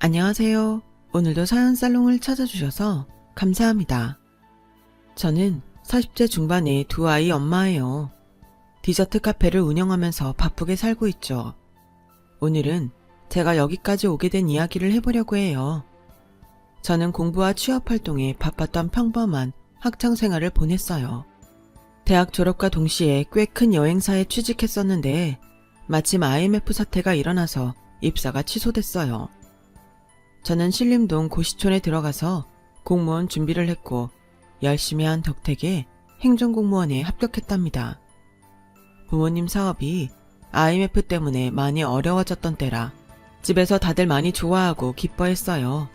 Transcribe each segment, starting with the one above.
안녕하세요. 오늘도 사연살롱을 찾아주셔서 감사합니다. 저는 40대 중반의 두 아이 엄마예요. 디저트 카페를 운영하면서 바쁘게 살고 있죠. 오늘은 제가 여기까지 오게 된 이야기를 해보려고 해요. 저는 공부와 취업 활동에 바빴던 평범한 학창 생활을 보냈어요. 대학 졸업과 동시에 꽤 큰 여행사에 취직했었는데 마침 IMF 사태가 일어나서 입사가 취소됐어요. 저는 신림동 고시촌에 들어가서 공무원 준비를 했고 열심히 한 덕택에 행정공무원에 합격했답니다. 부모님 사업이 IMF 때문에 많이 어려워졌던 때라 집에서 다들 많이 좋아하고 기뻐했어요.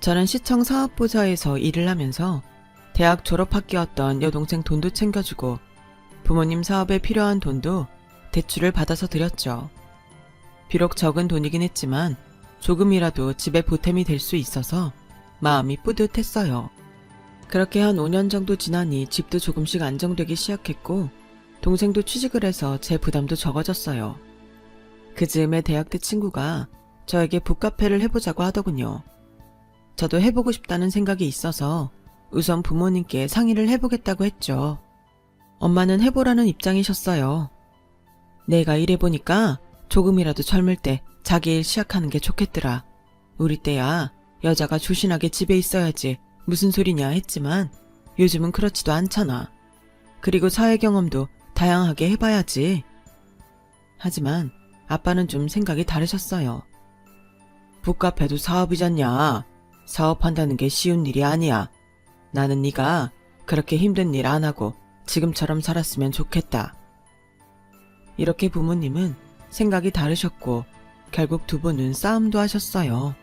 저는 시청 사업부서에서 일을 하면서 대학 졸업학기였던 여동생 돈도 챙겨주고 부모님 사업에 필요한 돈도 대출을 받아서 드렸죠. 비록 적은 돈이긴 했지만 조금이라도 집에 보탬이 될 수 있어서 마음이 뿌듯했어요. 그렇게 한 5년 정도 지나니 집도 조금씩 안정되기 시작했고 동생도 취직을 해서 제 부담도 적어졌어요. 그 즈음에 대학 때 친구가 저에게 북카페를 해보자고 하더군요. 저도 해보고 싶다는 생각이 있어서 우선 부모님께 상의를 해보겠다고 했죠. 엄마는 해보라는 입장이셨어요. 내가 일해보니까 조금이라도 젊을 때 자기 일 시작하는 게 좋겠더라. 우리 때야 여자가 조신하게 집에 있어야지 무슨 소리냐 했지만 요즘은 그렇지도 않잖아. 그리고 사회 경험도 다양하게 해봐야지. 하지만 아빠는 좀 생각이 다르셨어요. 북카페도 사업이잖냐. 사업한다는 게 쉬운 일이 아니야. 나는 네가 그렇게 힘든 일 안 하고 지금처럼 살았으면 좋겠다. 이렇게 부모님은 생각이 다르셨고 결국 두 분은 싸움도 하셨어요.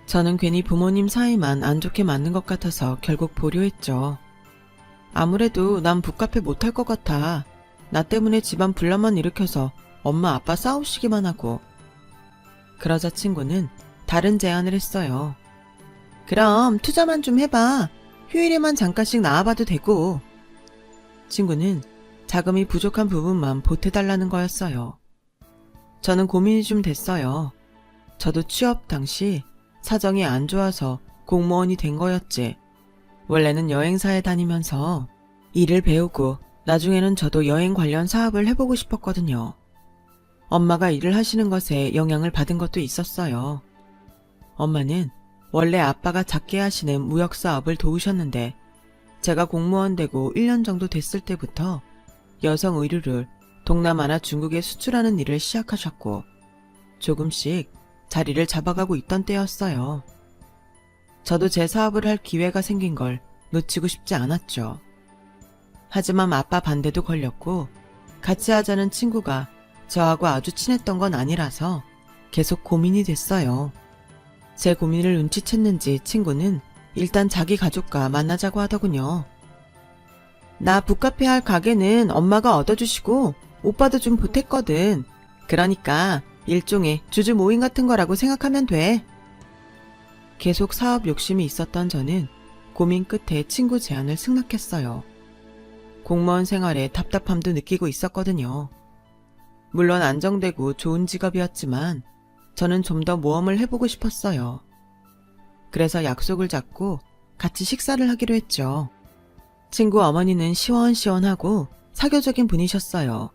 저는 괜히 부모님 사이만 안 좋게 맞는 것 같아서 결국 보류했죠. 아무래도 난 북카페 못할 것 같아. 나 때문에 집안 분란만 일으켜서 엄마 아빠 싸우시기만 하고. 그러자 친구는 다른 제안을 했어요. 그럼 투자만 좀 해봐. 휴일에만 잠깐씩 나와봐도 되고. 친구는 자금이 부족한 부분만 보태달라는 거였어요. 저는 고민이 좀 됐어요. 저도 취업 당시 사정이 안 좋아서 공무원이 된 거였지. 원래는 여행사에 다니면서 일을 배우고 나중에는 저도 여행 관련 사업을 해보고 싶었거든요. 엄마가 일을 하시는 것에 영향을 받은 것도 있었어요. 엄마는 원래 아빠가 작게 하시는 무역 사업을 도우셨는데 제가 공무원 되고 1년 정도 됐을 때부터 여성 의류를 동남아나 중국에 수출하는 일을 시작하셨고 조금씩 자리를 잡아가고 있던 때였어요. 저도 제 사업을 할 기회가 생긴 걸 놓치고 싶지 않았죠. 하지만 아빠 반대도 걸렸고 같이 하자는 친구가 저하고 아주 친했던 건 아니라서 계속 고민이 됐어요. 제 고민을 눈치챘는지 친구는 일단 자기 가족과 만나자고 하더군요. 나 북카페 할 가게는 엄마가 얻어주시고 오빠도 좀 보탰거든. 그러니까 일종의 주주 모임 같은 거라고 생각하면 돼. 계속 사업 욕심이 있었던 저는 고민 끝에 친구 제안을 승낙했어요. 공무원 생활에 답답함도 느끼고 있었거든요. 물론 안정되고 좋은 직업이었지만 저는 좀 더 모험을 해보고 싶었어요. 그래서 약속을 잡고 같이 식사를 하기로 했죠. 친구 어머니는 시원시원하고 사교적인 분이셨어요.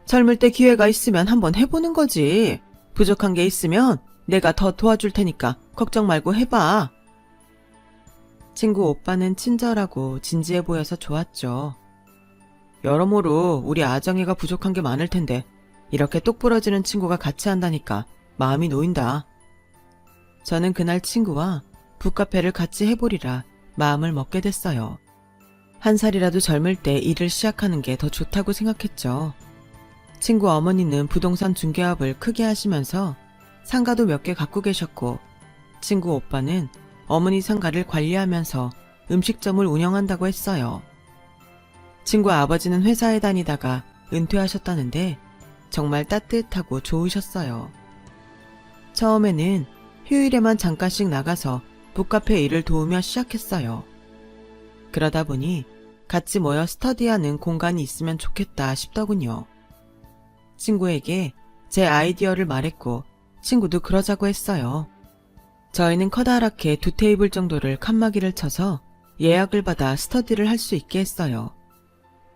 젊을 때 기회가 있으면 한번 해보는 거지. 부족한 게 있으면 내가 더 도와줄 테니까 걱정 말고 해봐. 친구 오빠는 친절하고 진지해 보여서 좋았죠. 여러모로 우리 아정이가 부족한 게 많을 텐데 이렇게 똑부러지는 친구가 같이 한다니까 마음이 놓인다. 저는 그날 친구와 북카페를 같이 해보리라 마음을 먹게 됐어요. 한 살이라도 젊을 때 일을 시작하는 게 더 좋다고 생각했죠. 친구 어머니는 부동산 중개업을 크게 하시면서 상가도 몇 개 갖고 계셨고 친구 오빠는 어머니 상가를 관리하면서 음식점을 운영한다고 했어요. 친구 아버지는 회사에 다니다가 은퇴하셨다는데 정말 따뜻하고 좋으셨어요. 처음에는 휴일에만 잠깐씩 나가서 북카페 일을 도우며 시작했어요. 그러다 보니 같이 모여 스터디하는 공간이 있으면 좋겠다 싶더군요. 친구에게 제 아이디어를 말했고 친구도 그러자고 했어요. 저희는 커다랗게 2테이블 정도를 칸막이를 쳐서 예약을 받아 스터디를 할 수 있게 했어요.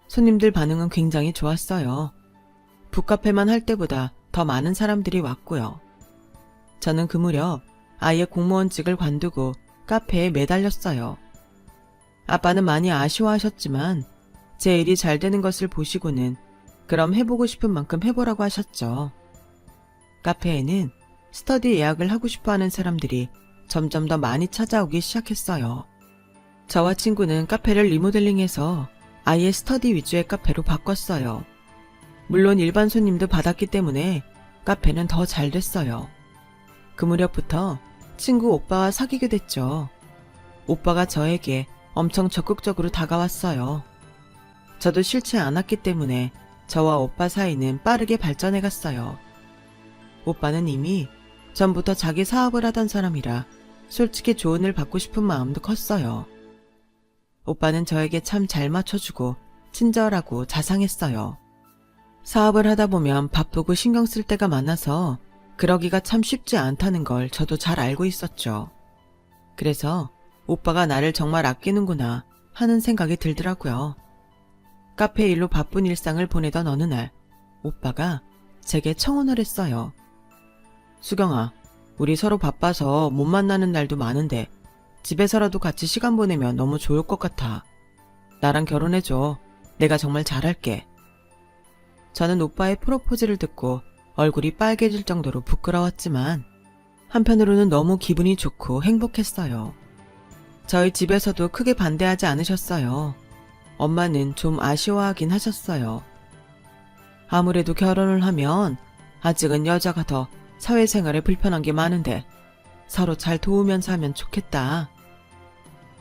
손님들 반응은 굉장히 좋았어요. 북카페만 할 때보다 더 많은 사람들이 왔고요. 저는 그 무렵 아예 공무원직을 관두고 카페에 매달렸어요. 아빠는 많이 아쉬워하셨지만 제 일이 잘 되는 것을 보시고는 그럼 해보고 싶은 만큼 해보라고 하셨죠. 카페에는 스터디 예약을 하고 싶어하는 사람들이 점점 더 많이 찾아오기 시작했어요. 저와 친구는 카페를 리모델링해서 아예 스터디 위주의 카페로 바꿨어요. 물론 일반 손님도 받았기 때문에 카페는 더 잘 됐어요. 그 무렵부터 친구 오빠와 사귀게 됐죠. 오빠가 저에게 엄청 적극적으로 다가왔어요. 저도 싫지 않았기 때문에 저와 오빠 사이는 빠르게 발전해 갔어요. 오빠는 이미 전부터 자기 사업을 하던 사람이라 솔직히 조언을 받고 싶은 마음도 컸어요. 오빠는 저에게 참 잘 맞춰주고 친절하고 자상했어요. 사업을 하다 보면 바쁘고 신경 쓸 때가 많아서 그러기가 참 쉽지 않다는 걸 저도 잘 알고 있었죠. 그래서 오빠가 나를 정말 아끼는구나 하는 생각이 들더라고요. 카페 일로 바쁜 일상을 보내던 어느 날 오빠가 제게 청혼을 했어요. 수경아, 우리 서로 바빠서 못 만나는 날도 많은데 집에서라도 같이 시간 보내면 너무 좋을 것 같아. 나랑 결혼해줘. 내가 정말 잘할게. 저는 오빠의 프로포즈를 듣고 얼굴이 빨개질 정도로 부끄러웠지만 한편으로는 너무 기분이 좋고 행복했어요. 저희 집에서도 크게 반대하지 않으셨어요. 엄마는 좀 아쉬워하긴 하셨어요. 아무래도 결혼을 하면 아직은 여자가 더 사회생활에 불편한 게 많은데 서로 잘 도우면서 하면 좋겠다.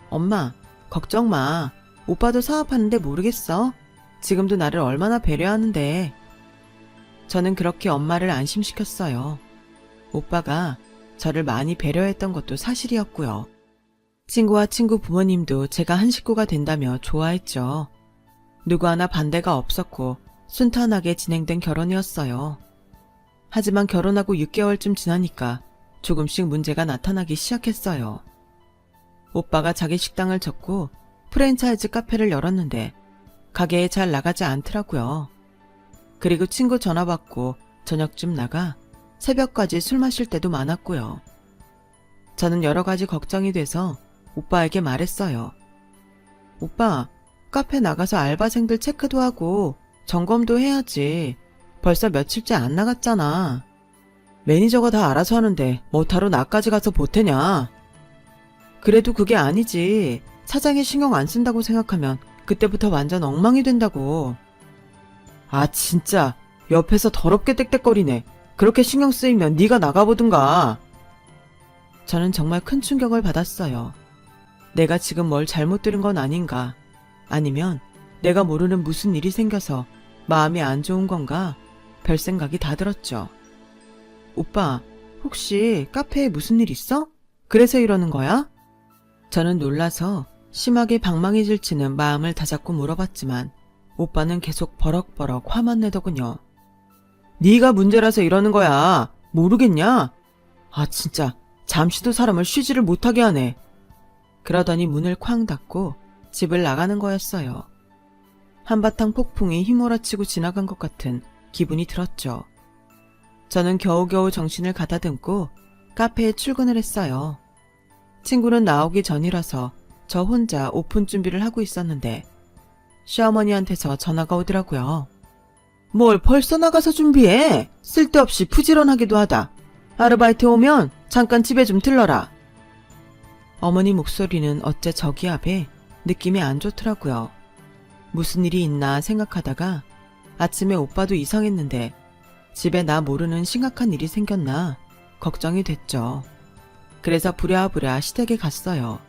엄마, 걱정 마. 오빠도 사업하는데 모르겠어. 지금도 나를 얼마나 배려하는데. 저는 그렇게 엄마를 안심시켰어요. 오빠가 저를 많이 배려했던 것도 사실이었고요. 친구와 친구 부모님도 제가 한 식구가 된다며 좋아했죠. 누구 하나 반대가 없었고 순탄하게 진행된 결혼이었어요. 하지만 결혼하고 6개월쯤 지나니까 조금씩 문제가 나타나기 시작했어요. 오빠가 자기 식당을 접고 프랜차이즈 카페를 열었는데 가게에 잘 나가지 않더라고요. 그리고 친구 전화 받고 저녁쯤 나가 새벽까지 술 마실 때도 많았고요. 저는 여러 가지 걱정이 돼서 오빠에게 말했어요. 오빠, 카페 나가서 알바생들 체크도 하고 점검도 해야지. 벌써 며칠째 안 나갔잖아. 매니저가 다 알아서 하는데 뭐하러 나까지 가서 보태냐. 그래도 그게 아니지. 사장이 신경 안 쓴다고 생각하면 그때부터 완전 엉망이 된다고. 아 진짜 옆에서 더럽게 떽떽거리네. 그렇게 신경 쓰이면 네가 나가보든가. 저는 정말 큰 충격을 받았어요. 내가 지금 뭘 잘못 들은 건 아닌가. 아니면 내가 모르는 무슨 일이 생겨서 마음이 안 좋은 건가. 별 생각이 다 들었죠. 오빠, 혹시 카페에 무슨 일 있어? 그래서 이러는 거야? 저는 놀라서 심하게 방망이 질치는 마음을 다잡고 물어봤지만 오빠는 계속 버럭버럭 화만 내더군요. 네가 문제라서 이러는 거야. 모르겠냐? 아 진짜 잠시도 사람을 쉬지를 못하게 하네. 그러더니 문을 쾅 닫고 집을 나가는 거였어요. 한바탕 폭풍이 휘몰아치고 지나간 것 같은 기분이 들었죠. 저는 겨우겨우 정신을 가다듬고 카페에 출근을 했어요. 친구는 나오기 전이라서 저 혼자 오픈 준비를 하고 있었는데 시어머니한테서 전화가 오더라고요. 뭘 벌써 나가서 준비해? 쓸데없이 부지런하기도 하다. 아르바이트 오면 잠깐 집에 좀 들러라. 어머니 목소리는 어째 저기압에 느낌이 안 좋더라고요. 무슨 일이 있나 생각하다가 아침에 오빠도 이상했는데 집에 나 모르는 심각한 일이 생겼나 걱정이 됐죠. 그래서 부랴부랴 시댁에 갔어요.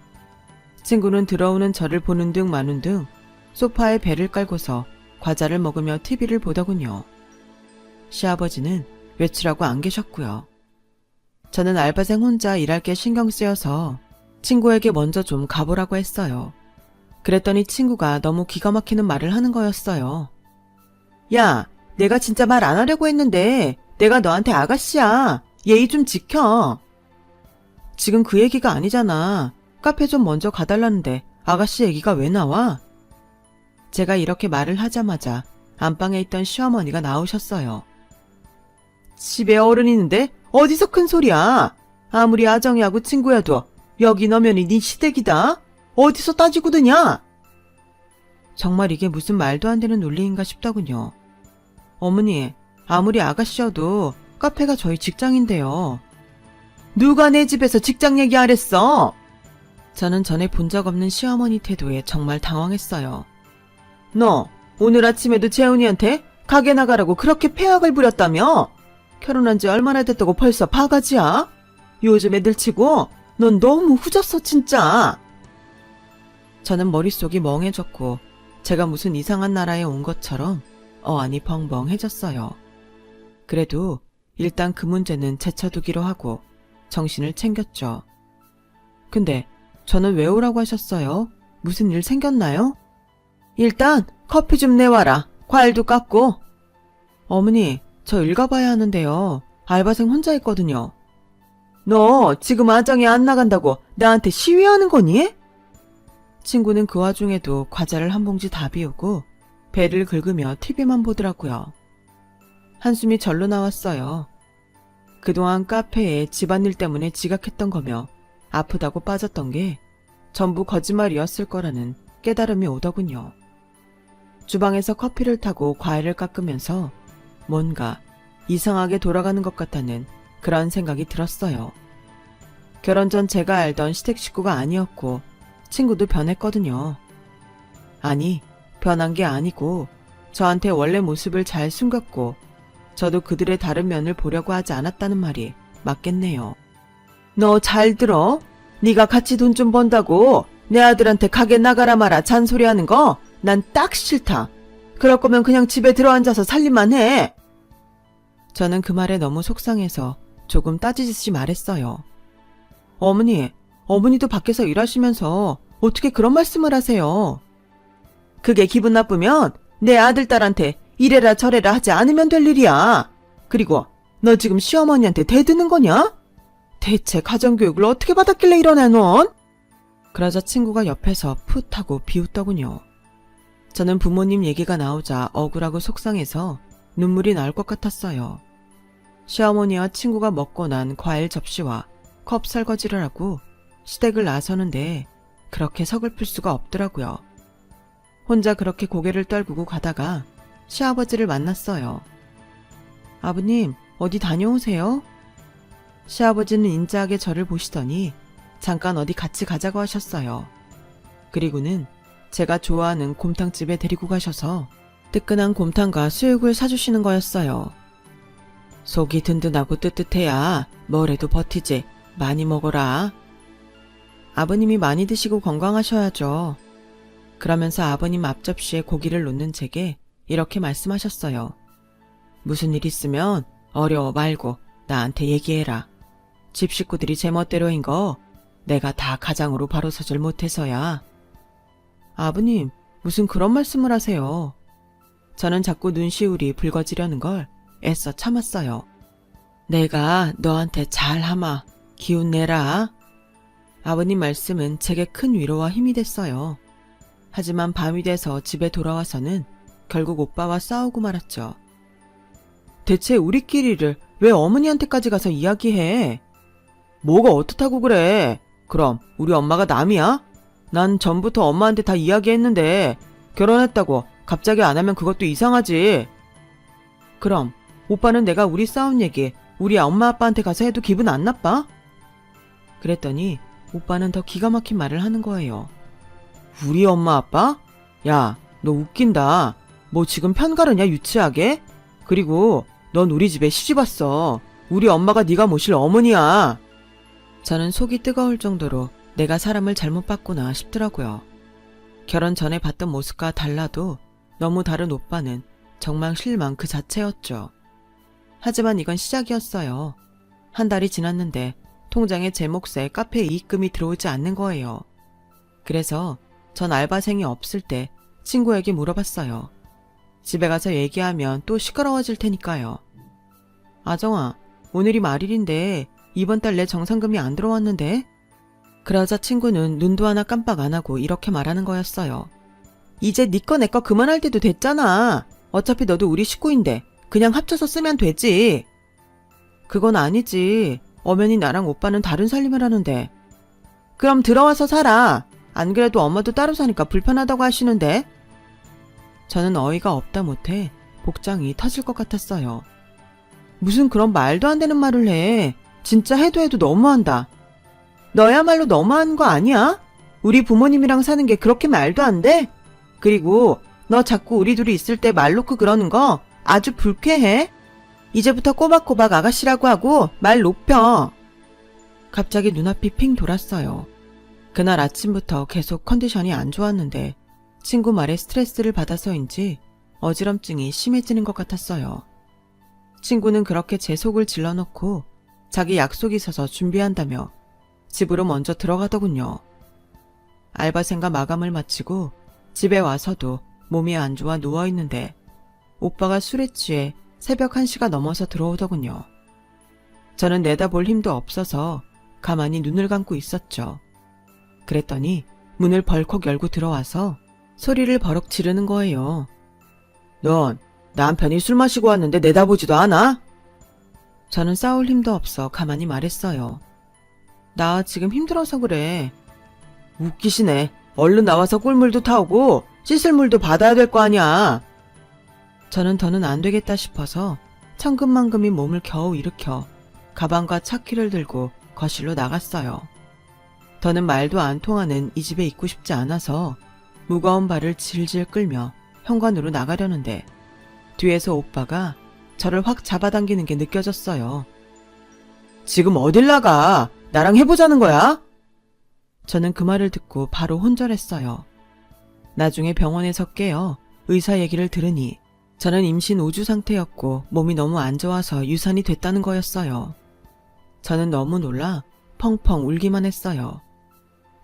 친구는 들어오는 저를 보는 둥 마는 둥 소파에 배를 깔고서 과자를 먹으며 TV를 보더군요. 시아버지는 외출하고 안 계셨고요. 저는 알바생 혼자 일할 게 신경 쓰여서 친구에게 먼저 좀 가보라고 했어요. 그랬더니 친구가 너무 기가 막히는 말을 하는 거였어요. 야, 내가 진짜 말 안 하려고 했는데 내가 너한테 아가씨야. 예의 좀 지켜. 지금 그 얘기가 아니잖아. 카페 좀 먼저 가달라는데 아가씨 얘기가 왜 나와? 제가 이렇게 말을 하자마자 안방에 있던 시어머니가 나오셨어요. 집에 어른 있는데 어디서 큰 소리야? 아무리 아정이하고 친구여도 여기 너면이 네 시댁이다. 어디서 따지고 드냐? 정말 이게 무슨 말도 안 되는 논리인가 싶더군요. 어머니, 아무리 아가씨여도 카페가 저희 직장인데요. 누가 내 집에서 직장 얘기 안 했어? 저는 전에 본 적 없는 시어머니 태도에 정말 당황했어요. 너 오늘 아침에도 재훈이한테 가게 나가라고 그렇게 폐악을 부렸다며? 결혼한 지 얼마나 됐다고 벌써 바가지야? 요즘 애들 치고 넌 너무 후졌어 진짜. 저는 머릿속이 멍해졌고 제가 무슨 이상한 나라에 온 것처럼 어안이 벙벙해졌어요. 그래도 일단 그 문제는 제쳐두기로 하고 정신을 챙겼죠. 근데 저는 왜 오라고 하셨어요? 무슨 일 생겼나요? 일단 커피 좀 내와라. 과일도 깎고. 어머니, 저 읽어봐야 하는데요. 알바생 혼자 있거든요. 너 지금 아정이 안 나간다고 나한테 시위하는 거니? 친구는 그 와중에도 과자를 한 봉지 다 비우고 배를 긁으며 TV만 보더라고요. 한숨이 절로 나왔어요. 그동안 카페에 집안일 때문에 지각했던 거며 아프다고 빠졌던 게 전부 거짓말이었을 거라는 깨달음이 오더군요. 주방에서 커피를 타고 과일을 깎으면서 뭔가 이상하게 돌아가는 것 같다는 그런 생각이 들었어요. 결혼 전 제가 알던 시댁 식구가 아니었고 친구도 변했거든요. 아니, 변한 게 아니고 저한테 원래 모습을 잘 숨겼고 저도 그들의 다른 면을 보려고 하지 않았다는 말이 맞겠네요. 너 잘 들어? 네가 같이 돈 좀 번다고 내 아들한테 가게 나가라 마라 잔소리하는 거 난 딱 싫다. 그럴 거면 그냥 집에 들어앉아서 살림만 해. 저는 그 말에 너무 속상해서 조금 따지듯이 말했어요. 어머니도 밖에서 일하시면서 어떻게 그런 말씀을 하세요? 그게 기분 나쁘면 내 아들 딸한테 이래라 저래라 하지 않으면 될 일이야. 그리고 너 지금 시어머니한테 대드는 거냐? 대체 가정교육을 어떻게 받았길래 이러나 넌? 그러자 친구가 옆에서 풋 하고 비웃더군요. 저는 부모님 얘기가 나오자 억울하고 속상해서 눈물이 날 것 같았어요. 시어머니와 친구가 먹고 난 과일 접시와 컵 설거지를 하고 시댁을 나서는데 그렇게 서글플 수가 없더라고요. 혼자 그렇게 고개를 떨구고 가다가 시아버지를 만났어요. 아버님, 어디 다녀오세요? 시아버지는 인자하게 저를 보시더니 잠깐 어디 같이 가자고 하셨어요. 그리고는 제가 좋아하는 곰탕집에 데리고 가셔서 뜨끈한 곰탕과 수육을 사주시는 거였어요. 속이 든든하고 뜨뜻해야 뭐래도 버티지. 많이 먹어라. 아버님이 많이 드시고 건강하셔야죠. 그러면서 아버님 앞접시에 고기를 놓는 제게 이렇게 말씀하셨어요. 무슨 일 있으면 어려워 말고 나한테 얘기해라. 집 식구들이 제멋대로인 거 내가 다 가장으로 바로 서질 못해서야. 아버님, 무슨 그런 말씀을 하세요. 저는 자꾸 눈시울이 붉어지려는 걸 애써 참았어요. 내가 너한테 잘하마. 기운 내라. 아버님 말씀은 제게 큰 위로와 힘이 됐어요. 하지만 밤이 돼서 집에 돌아와서는 결국 오빠와 싸우고 말았죠. 대체 우리끼리를 왜 어머니한테까지 가서 이야기해? 뭐가 어떻다고 그래? 그럼 우리 엄마가 남이야? 난 전부터 엄마한테 다 이야기했는데 결혼했다고 갑자기 안 하면 그것도 이상하지. 그럼 오빠는 내가 우리 싸운 얘기 우리 엄마 아빠한테 가서 해도 기분 안 나빠? 그랬더니 오빠는 더 기가 막힌 말을 하는 거예요. 우리 엄마 아빠? 야, 너 웃긴다. 뭐 지금 편가르냐 유치하게? 그리고 넌 우리 집에 시집 왔어. 우리 엄마가 네가 모실 어머니야. 저는 속이 뜨거울 정도로 내가 사람을 잘못 봤구나 싶더라고요. 결혼 전에 봤던 모습과 달라도 너무 다른 오빠는 정말 실망 그 자체였죠. 하지만 이건 시작이었어요. 한 달이 지났는데 통장에 제 몫에 카페 이익금이 들어오지 않는 거예요. 그래서 전 알바생이 없을 때 친구에게 물어봤어요. 집에 가서 얘기하면 또 시끄러워질 테니까요. 아정아, 오늘이 말일인데 이번 달 내 정산금이 안 들어왔는데? 그러자 친구는 눈도 하나 깜빡 안 하고 이렇게 말하는 거였어요. 이제 네 거 내 거 그만할 때도 됐잖아. 어차피 너도 우리 식구인데 그냥 합쳐서 쓰면 되지. 그건 아니지. 엄연히 나랑 오빠는 다른 살림을 하는데. 그럼 들어와서 살아. 안 그래도 엄마도 따로 사니까 불편하다고 하시는데. 저는 어이가 없다 못해 복장이 터질 것 같았어요. 무슨 그런 말도 안 되는 말을 해. 진짜 해도 너무한다. 너야말로 너무한 거 아니야? 우리 부모님이랑 사는 게 그렇게 말도 안 돼? 그리고 너 자꾸 우리 둘이 있을 때 말 놓고 그러는 거 아주 불쾌해. 이제부터 꼬박꼬박 아가씨라고 하고 말 높여. 갑자기 눈앞이 핑 돌았어요. 그날 아침부터 계속 컨디션이 안 좋았는데 친구 말에 스트레스를 받아서인지 어지럼증이 심해지는 것 같았어요. 친구는 그렇게 제 속을 질러놓고 자기 약속이 있어서 준비한다며 집으로 먼저 들어가더군요. 알바생과 마감을 마치고 집에 와서도 몸이 안 좋아 누워있는데 오빠가 술에 취해 새벽 1시가 넘어서 들어오더군요. 저는 내다볼 힘도 없어서 가만히 눈을 감고 있었죠. 그랬더니 문을 벌컥 열고 들어와서 소리를 버럭 지르는 거예요. 넌 남편이 술 마시고 왔는데 내다보지도 않아? 저는 싸울 힘도 없어 가만히 말했어요. 나 지금 힘들어서 그래. 웃기시네. 얼른 나와서 꿀물도 타오고 씻을 물도 받아야 될 거 아니야. 저는 더는 안 되겠다 싶어서 천근만근히 몸을 겨우 일으켜 가방과 차키를 들고 거실로 나갔어요. 더는 말도 안 통하는 이 집에 있고 싶지 않아서 무거운 발을 질질 끌며 현관으로 나가려는데 뒤에서 오빠가 저를 확 잡아당기는 게 느껴졌어요. 지금 어딜 나가? 나랑 해보자는 거야? 저는 그 말을 듣고 바로 혼절했어요. 나중에 병원에서 깨어 의사 얘기를 들으니 저는 임신 5주 상태였고 몸이 너무 안 좋아서 유산이 됐다는 거였어요. 저는 너무 놀라 펑펑 울기만 했어요.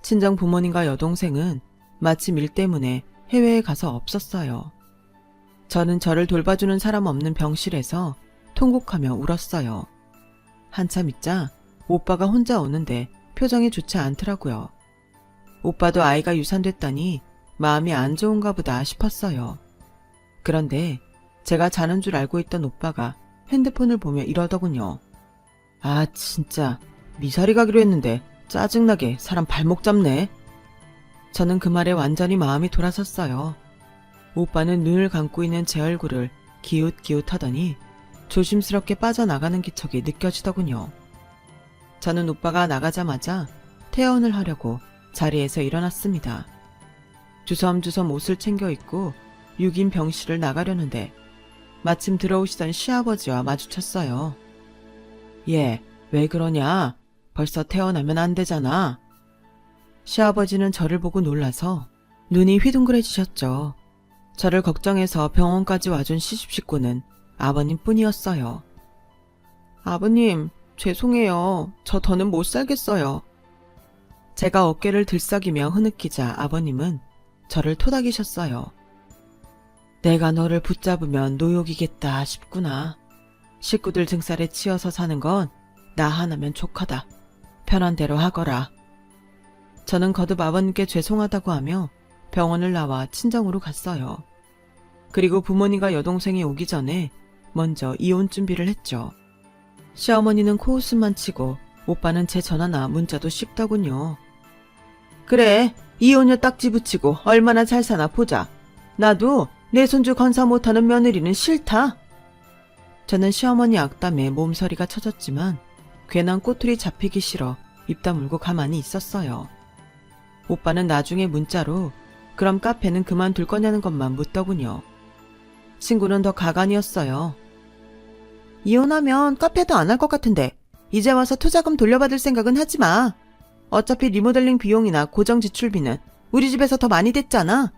친정 부모님과 여동생은 마침 일 때문에 해외에 가서 없었어요. 저는 저를 돌봐주는 사람 없는 병실에서 통곡하며 울었어요. 한참 있자 오빠가 혼자 오는데 표정이 좋지 않더라고요. 오빠도 아이가 유산됐다니 마음이 안 좋은가 보다 싶었어요. 그런데 제가 자는 줄 알고 있던 오빠가 핸드폰을 보며 이러더군요. 아 진짜 미사리 가기로 했는데 짜증나게 사람 발목 잡네. 저는 그 말에 완전히 마음이 돌아섰어요. 오빠는 눈을 감고 있는 제 얼굴을 기웃기웃하더니 조심스럽게 빠져나가는 기척이 느껴지더군요. 저는 오빠가 나가자마자 퇴원을 하려고 자리에서 일어났습니다. 주섬주섬 옷을 챙겨 입고 6인 병실을 나가려는데 마침 들어오시던 시아버지와 마주쳤어요. 얘, 왜 그러냐? 벌써 퇴원하면 안 되잖아. 시아버지는 저를 보고 놀라서 눈이 휘둥그레지셨죠. 저를 걱정해서 병원까지 와준 시집식구는 아버님 뿐이었어요. 아버님, 죄송해요. 저 더는 못 살겠어요. 제가 어깨를 들썩이며 흐느끼자 아버님은 저를 토닥이셨어요. 내가 너를 붙잡으면 노욕이겠다 싶구나. 식구들 등살에 치여서 사는 건 나 하나면 족하다. 편한 대로 하거라. 저는 거듭 아버님께 죄송하다고 하며 병원을 나와 친정으로 갔어요. 그리고 부모님과 여동생이 오기 전에 먼저 이혼 준비를 했죠. 시어머니는 코웃음만 치고 오빠는 제 전화나 문자도 씹더군요. 그래, 이혼녀 딱지 붙이고 얼마나 잘 사나 보자. 나도 내 손주 건사 못하는 며느리는 싫다. 저는 시어머니 악담에 몸서리가 쳐졌지만 괜한 꼬투리 잡히기 싫어 입 다물고 가만히 있었어요. 오빠는 나중에 문자로 그럼 카페는 그만둘 거냐는 것만 묻더군요. 친구는 더 가관이었어요. 이혼하면 카페도 안 할 것 같은데 이제 와서 투자금 돌려받을 생각은 하지 마. 어차피 리모델링 비용이나 고정 지출비는 우리 집에서 더 많이 됐잖아.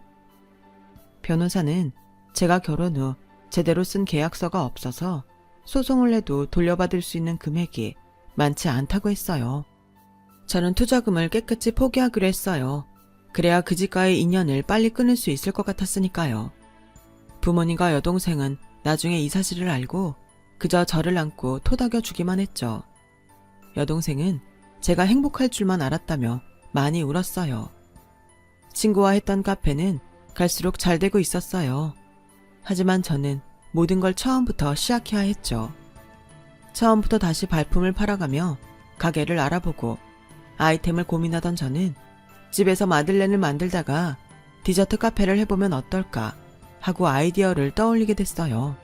변호사는 제가 결혼 후 제대로 쓴 계약서가 없어서 소송을 해도 돌려받을 수 있는 금액이 많지 않다고 했어요. 저는 투자금을 깨끗이 포기하기로 했어요. 그래야 그 집과의 인연을 빨리 끊을 수 있을 것 같았으니까요. 부모님과 여동생은 나중에 이 사실을 알고 그저 저를 안고 토닥여 주기만 했죠. 여동생은 제가 행복할 줄만 알았다며 많이 울었어요. 친구와 했던 카페는 갈수록 잘 되고 있었어요. 하지만 저는 모든 걸 처음부터 시작해야 했죠. 처음부터 다시 발품을 팔아가며 가게를 알아보고 아이템을 고민하던 저는 집에서 마들렌을 만들다가 디저트 카페를 해보면 어떨까 하고 아이디어를 떠올리게 됐어요.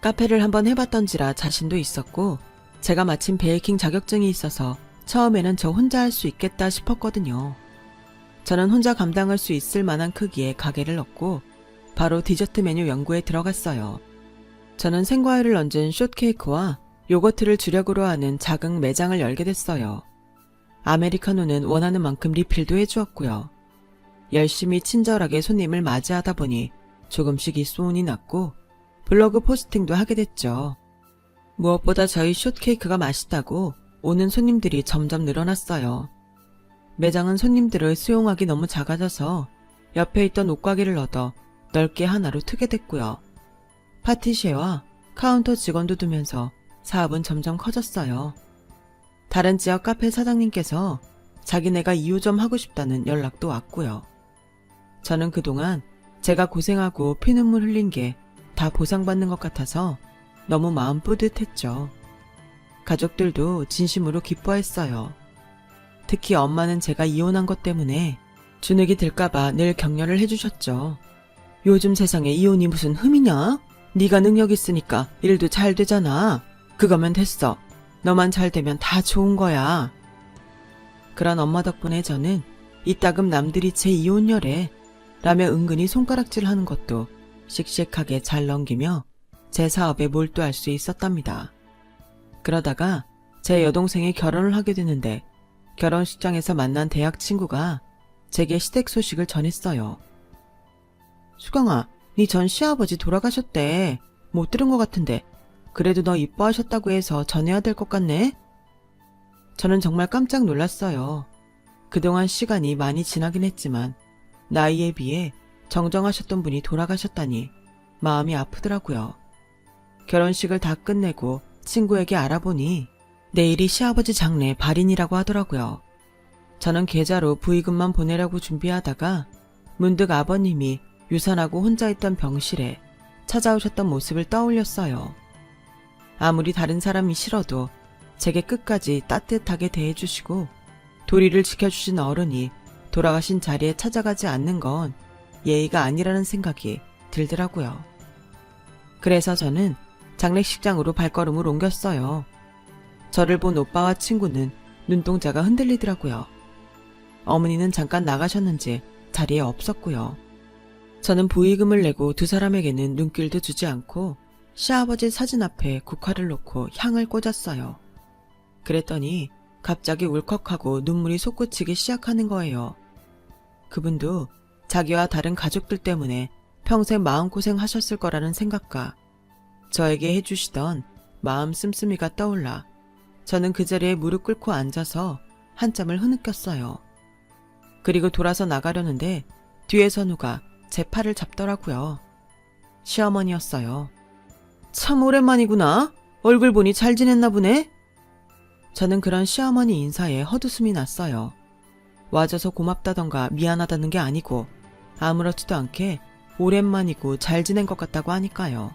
카페를 한번 해봤던지라 자신도 있었고 제가 마침 베이킹 자격증이 있어서 처음에는 저 혼자 할 수 있겠다 싶었거든요. 저는 혼자 감당할 수 있을 만한 크기의 가게를 얻고 바로 디저트 메뉴 연구에 들어갔어요. 저는 생과일을 얹은 숏케이크와 요거트를 주력으로 하는 작은 매장을 열게 됐어요. 아메리카노는 원하는 만큼 리필도 해주었고요. 열심히 친절하게 손님을 맞이하다 보니 조금씩 입소문이 났고 블로그 포스팅도 하게 됐죠. 무엇보다 저희 숏케이크가 맛있다고 오는 손님들이 점점 늘어났어요. 매장은 손님들을 수용하기 너무 작아져서 옆에 있던 옷가게를 얻어 넓게 하나로 트게 됐고요. 파티시에와 카운터 직원도 두면서 사업은 점점 커졌어요. 다른 지역 카페 사장님께서 자기네가 2호점 하고 싶다는 연락도 왔고요. 저는 그동안 제가 고생하고 피눈물 흘린 게 다 보상받는 것 같아서 너무 마음 뿌듯했죠. 가족들도 진심으로 기뻐했어요. 특히 엄마는 제가 이혼한 것 때문에 주눅이 들까봐 늘 격려를 해주셨죠. 요즘 세상에 이혼이 무슨 흠이냐? 네가 능력 있으니까 일도 잘 되잖아. 그거면 됐어. 너만 잘 되면 다 좋은 거야. 그런 엄마 덕분에 저는 이따금 남들이 제 이혼녀래 라며 은근히 손가락질 하는 것도 씩씩하게 잘 넘기며 제 사업에 몰두할 수 있었답니다. 그러다가 제 여동생이 결혼을 하게 되는데 결혼식장에서 만난 대학 친구가 제게 시댁 소식을 전했어요. 수경아, 네 전 시아버지 돌아가셨대. 못 들은 것 같은데 그래도 너 이뻐하셨다고 해서 전해야 될 것 같네? 저는 정말 깜짝 놀랐어요. 그동안 시간이 많이 지나긴 했지만 나이에 비해 정정하셨던 분이 돌아가셨다니 마음이 아프더라고요. 결혼식을 다 끝내고 친구에게 알아보니 내일이 시아버지 장례 발인이라고 하더라고요. 저는 계좌로 부의금만 보내려고 준비하다가 문득 아버님이 유산하고 혼자 있던 병실에 찾아오셨던 모습을 떠올렸어요. 아무리 다른 사람이 싫어도 제게 끝까지 따뜻하게 대해주시고 도리를 지켜주신 어른이 돌아가신 자리에 찾아가지 않는 건 예의가 아니라는 생각이 들더라고요. 그래서 저는 장례식장으로 발걸음을 옮겼어요. 저를 본 오빠와 친구는 눈동자가 흔들리더라고요. 어머니는 잠깐 나가셨는지 자리에 없었고요. 저는 부의금을 내고 두 사람에게는 눈길도 주지 않고 시아버지 사진 앞에 국화를 놓고 향을 꽂았어요. 그랬더니 갑자기 울컥하고 눈물이 솟구치기 시작하는 거예요. 그분도 자기와 다른 가족들 때문에 평생 마음고생 하셨을 거라는 생각과 저에게 해주시던 마음 씀씀이가 떠올라 저는 그 자리에 무릎 꿇고 앉아서 한참을 흐느꼈어요. 그리고 돌아서 나가려는데 뒤에서 누가 제 팔을 잡더라고요. 시어머니였어요. 참 오랜만이구나. 얼굴 보니 잘 지냈나 보네. 저는 그런 시어머니 인사에 헛웃음이 났어요. 와줘서 고맙다던가 미안하다는 게 아니고 아무렇지도 않게 오랜만이고 잘 지낸 것 같다고 하니까요.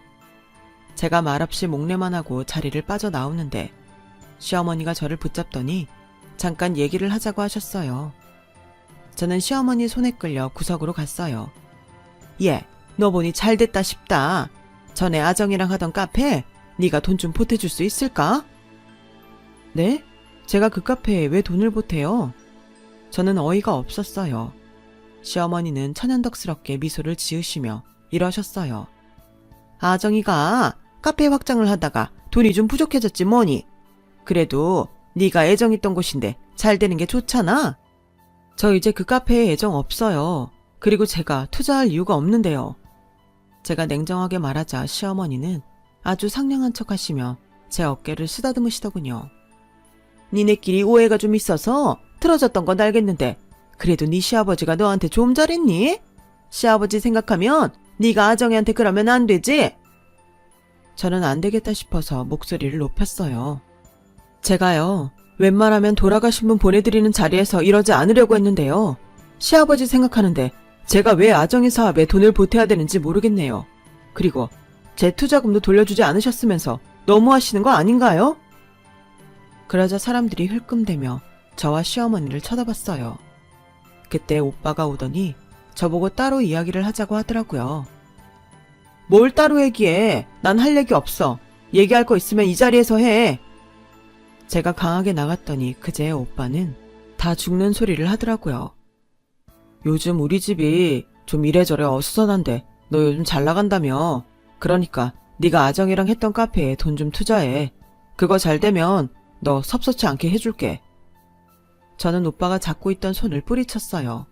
제가 말없이 목례만 하고 자리를 빠져나오는데 시어머니가 저를 붙잡더니 잠깐 얘기를 하자고 하셨어요. 저는 시어머니 손에 끌려 구석으로 갔어요. 얘, 너 보니 잘됐다 싶다. 전에 아정이랑 하던 카페 네가 돈 좀 보태줄 수 있을까? 네? 제가 그 카페에 왜 돈을 보태요? 저는 어이가 없었어요. 시어머니는 천연덕스럽게 미소를 지으시며 이러셨어요. 아정이가 카페 확장을 하다가 돈이 좀 부족해졌지 뭐니. 그래도 네가 애정있던 곳인데 잘 되는 게 좋잖아. 저 이제 그 카페에 애정 없어요. 그리고 제가 투자할 이유가 없는데요. 제가 냉정하게 말하자 시어머니는 아주 상냥한 척 하시며 제 어깨를 쓰다듬으시더군요. 니네끼리 오해가 좀 있어서 틀어졌던 건 알겠는데 그래도 네 시아버지가 너한테 좀 잘했니? 시아버지 생각하면 네가 아정이한테 그러면 안 되지? 저는 안 되겠다 싶어서 목소리를 높였어요. 제가요, 웬만하면 돌아가신 분 보내드리는 자리에서 이러지 않으려고 했는데요. 시아버지 생각하는데 제가 왜 아정이 사업에 돈을 보태야 되는지 모르겠네요. 그리고 제 투자금도 돌려주지 않으셨으면서 너무하시는 거 아닌가요? 그러자 사람들이 흘끔대며 저와 시어머니를 쳐다봤어요. 그때 오빠가 오더니 저보고 따로 이야기를 하자고 하더라고요. 뭘 따로 얘기해? 난 할 얘기 없어. 얘기할 거 있으면 이 자리에서 해. 제가 강하게 나갔더니 그제 오빠는 다 죽는 소리를 하더라고요. 요즘 우리 집이 좀 이래저래 어수선한데 너 요즘 잘 나간다며. 그러니까 네가 아정이랑 했던 카페에 돈 좀 투자해. 그거 잘 되면 너 섭섭치 않게 해줄게. 저는 오빠가 잡고 있던 손을 뿌리쳤어요.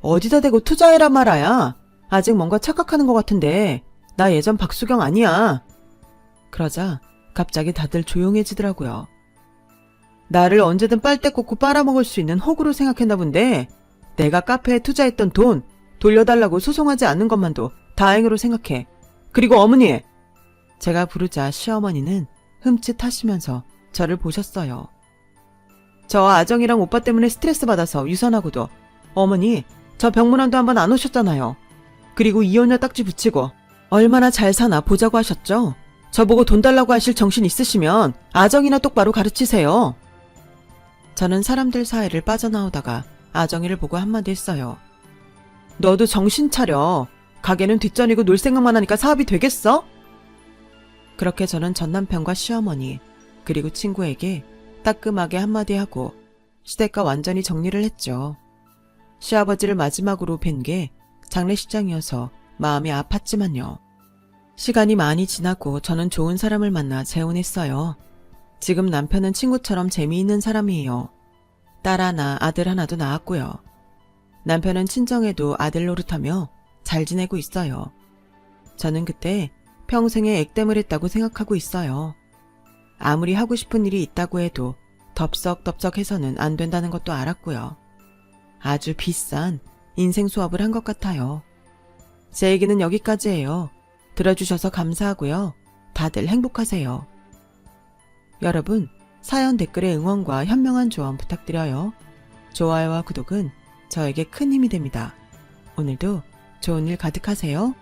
어디다 대고 투자해라 말아야. 아직 뭔가 착각하는 것 같은데 나 예전 박수경 아니야. 그러자 갑자기 다들 조용해지더라고요. 나를 언제든 빨대 꽂고 빨아먹을 수 있는 호구로 생각했나 본데 내가 카페에 투자했던 돈 돌려달라고 소송하지 않는 것만도 다행으로 생각해. 그리고 어머니! 제가 부르자 시어머니는 흠칫하시면서 저를 보셨어요. 저 아정이랑 오빠 때문에 스트레스 받아서 유선하고도 어머니 저 병문안도 한번 안 오셨잖아요. 그리고 이혼녀 딱지 붙이고 얼마나 잘 사나 보자고 하셨죠? 저보고 돈 달라고 하실 정신 있으시면 아정이나 똑바로 가르치세요. 저는 사람들 사이를 빠져나오다가 아정이를 보고 한마디 했어요. 너도 정신 차려. 가게는 뒷전이고 놀 생각만 하니까 사업이 되겠어? 그렇게 저는 전남편과 시어머니 그리고 친구에게 따끔하게 한마디 하고 시댁과 완전히 정리를 했죠. 시아버지를 마지막으로 뵌 게 장례식장이어서 마음이 아팠지만요. 시간이 많이 지나고 저는 좋은 사람을 만나 재혼했어요. 지금 남편은 친구처럼 재미있는 사람이에요. 딸 하나, 아들 하나도 낳았고요. 남편은 친정에도 아들 노릇하며 잘 지내고 있어요. 저는 그때 평생에 액땜을 했다고 생각하고 있어요. 아무리 하고 싶은 일이 있다고 해도 덥석덥석해서는 안 된다는 것도 알았고요. 아주 비싼 인생 수업을 한 것 같아요. 제 얘기는 여기까지예요. 들어주셔서 감사하고요. 다들 행복하세요. 여러분, 사연 댓글에 응원과 현명한 조언 부탁드려요. 좋아요와 구독은 저에게 큰 힘이 됩니다. 오늘도 좋은 일 가득하세요.